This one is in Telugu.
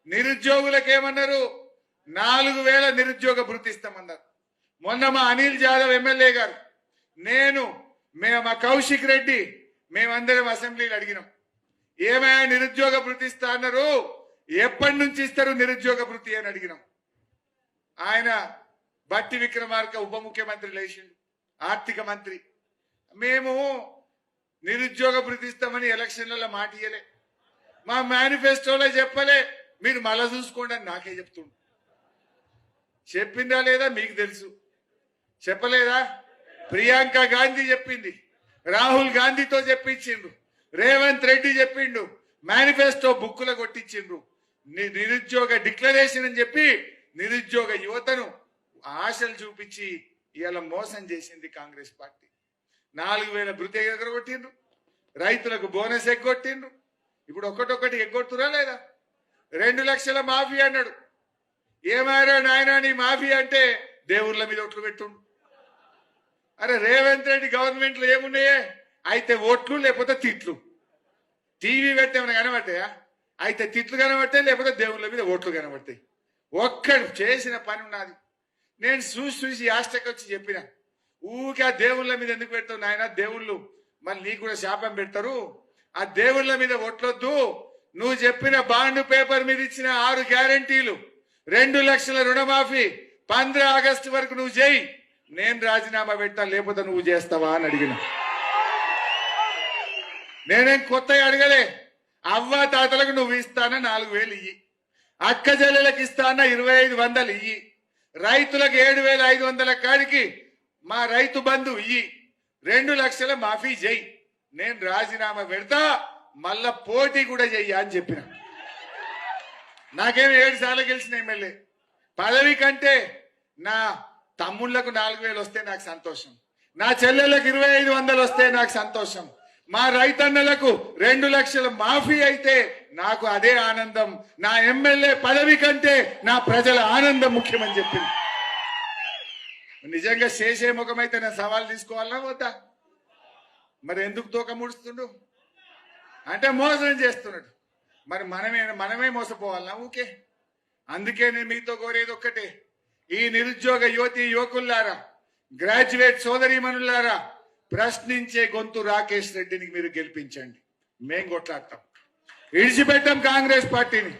నిరుద్యోగులకు ఏమన్నారు? 4000 నిరుద్యోగ భృతి ఇస్తామన్నారు. మొన్న మా అనిల్ జాదవ్ ఎమ్మెల్యే గారు, మా కౌశిక్ రెడ్డి మేమందరం అసెంబ్లీలో అడిగినాం, ఏమైనా నిరుద్యోగ భృతి ఇస్తా అన్నారు, ఎప్పటి నుంచి ఇస్తారు నిరుద్యోగ భృతి అని అడిగినాం. ఆయన బట్టి విక్రమార్క ఉప ముఖ్యమంత్రి లేచిండు, ఆర్థిక మంత్రి, మేము నిరుద్యోగ భృతి ఇస్తామని ఎలక్షన్లలో మాట ఇయ్యలే, మా మేనిఫెస్టోలో చెప్పలే, మీరు మళ్ళా చూసుకోండి అని నాకే చెప్తుండు. చెప్పిందా లేదా మీకు తెలుసు, చెప్పలేదా? ప్రియాంక గాంధీ చెప్పింది, రాహుల్ గాంధీతో చెప్పించిండ్రు, రేవంత్ రెడ్డి చెప్పిండు, మేనిఫెస్టో బుక్కులు కొట్టించిండ్రు. నిరుద్యోగ డిక్లరేషన్ అని చెప్పి నిరుద్యోగ యువతను ఆశలు చూపించి ఇవాళ మోసం చేసింది కాంగ్రెస్ పార్టీ. 4000 భృతి ఎగరగొట్టిండ్రు, రైతులకు బోనస్ ఎగ్గొట్టిండ్రు. ఇప్పుడు ఒక్కటొక్కటి ఎగ్గొట్టురా లేదా? 2 లక్షల మాఫీ అన్నాడు. ఏమారా నాయనా నీ మాఫీ అంటే దేవుళ్ళ మీద ఓట్లు పెట్టుండు. అరే రేవంత్ రెడ్డి గవర్నమెంట్ లో ఏమున్నాయే? అయితే ఓట్లు లేకపోతే తిట్లు. టీవీ పెడితే ఏమైనా కనబడతాయా? అయితే తిట్లు కనబడతాయి, లేకపోతే దేవుళ్ళ మీద ఓట్లు కనబడతాయి. ఒక్కడు చేసిన పని ఉన్నది. నేను చూసి ఆస్టకి వచ్చి చెప్పిన, ఊరికే ఆ దేవుళ్ళ మీద ఎందుకు పెడతావు నాయన, దేవుళ్ళు మళ్ళీ నీకు కూడా శాపం పెడతారు, ఆ దేవుళ్ళ మీద ఓట్లొద్దు. నువ్వు చెప్పిన బాండ్ పేపర్ మీద ఇచ్చిన 6 గ్యారంటీలు, 2 లక్షల రుణమాఫీ 15 ఆగస్టు వరకు నువ్వు చేయి, నేను రాజీనామా పెట్టా, లేకపోతే నువ్వు చేస్తావా అని అడిగిన. నేనేం కొత్తగా అడగలే. అవ్వ తాతలకు నువ్వు ఇస్తానా 4000 ఇయ్యి, అక్క చెల్లెలకు ఇస్తానా 2500 ఇయ్యి, రైతులకు 7500 కాడికి మా రైతు బంధు ఇయ్యి, 2 లక్షల మాఫీ చెయ్యి, నేను రాజీనామా పెడతా, మళ్ళా పోటీ కూడా చెయ్యి అని చెప్పిన. నాకేమి 7 సార్లు గెలిచిన ఎమ్మెల్యే పదవి కంటే నా తమ్ముళ్లకు 4000 వస్తే నాకు సంతోషం, నా చెల్లెలకు 2500 వస్తే నాకు సంతోషం, మా రైతన్నలకు 2 లక్షల మాఫీ అయితే నాకు అదే ఆనందం. నా ఎమ్మెల్యే పదవి కంటే నా ప్రజల ఆనందం ముఖ్యమని చెప్పింది. నిజంగా శేషే ముఖమైతే నేను సవాల్ తీసుకోవాలన్నా వద్దా? మరి ఎందుకు తోక ముడుస్తుండు అంటే మోసం చేస్తున్నాడు. మరి మనమే మోసపోవాలన్నా ఊకే? అందుకే నేను మీతో కోరేది ఒక్కటే, ఈ నిరుద్యోగ యువతి యువకుల్లారా, గ్రాడ్యుయేట్ సోదరీమణులారా, ప్రశ్నించే గొంతు రాకేష్ రెడ్డిని మీరు గెలిపించండి. మేం కొట్లాడతాం, విడిచిపెట్టాం కాంగ్రెస్ పార్టీని.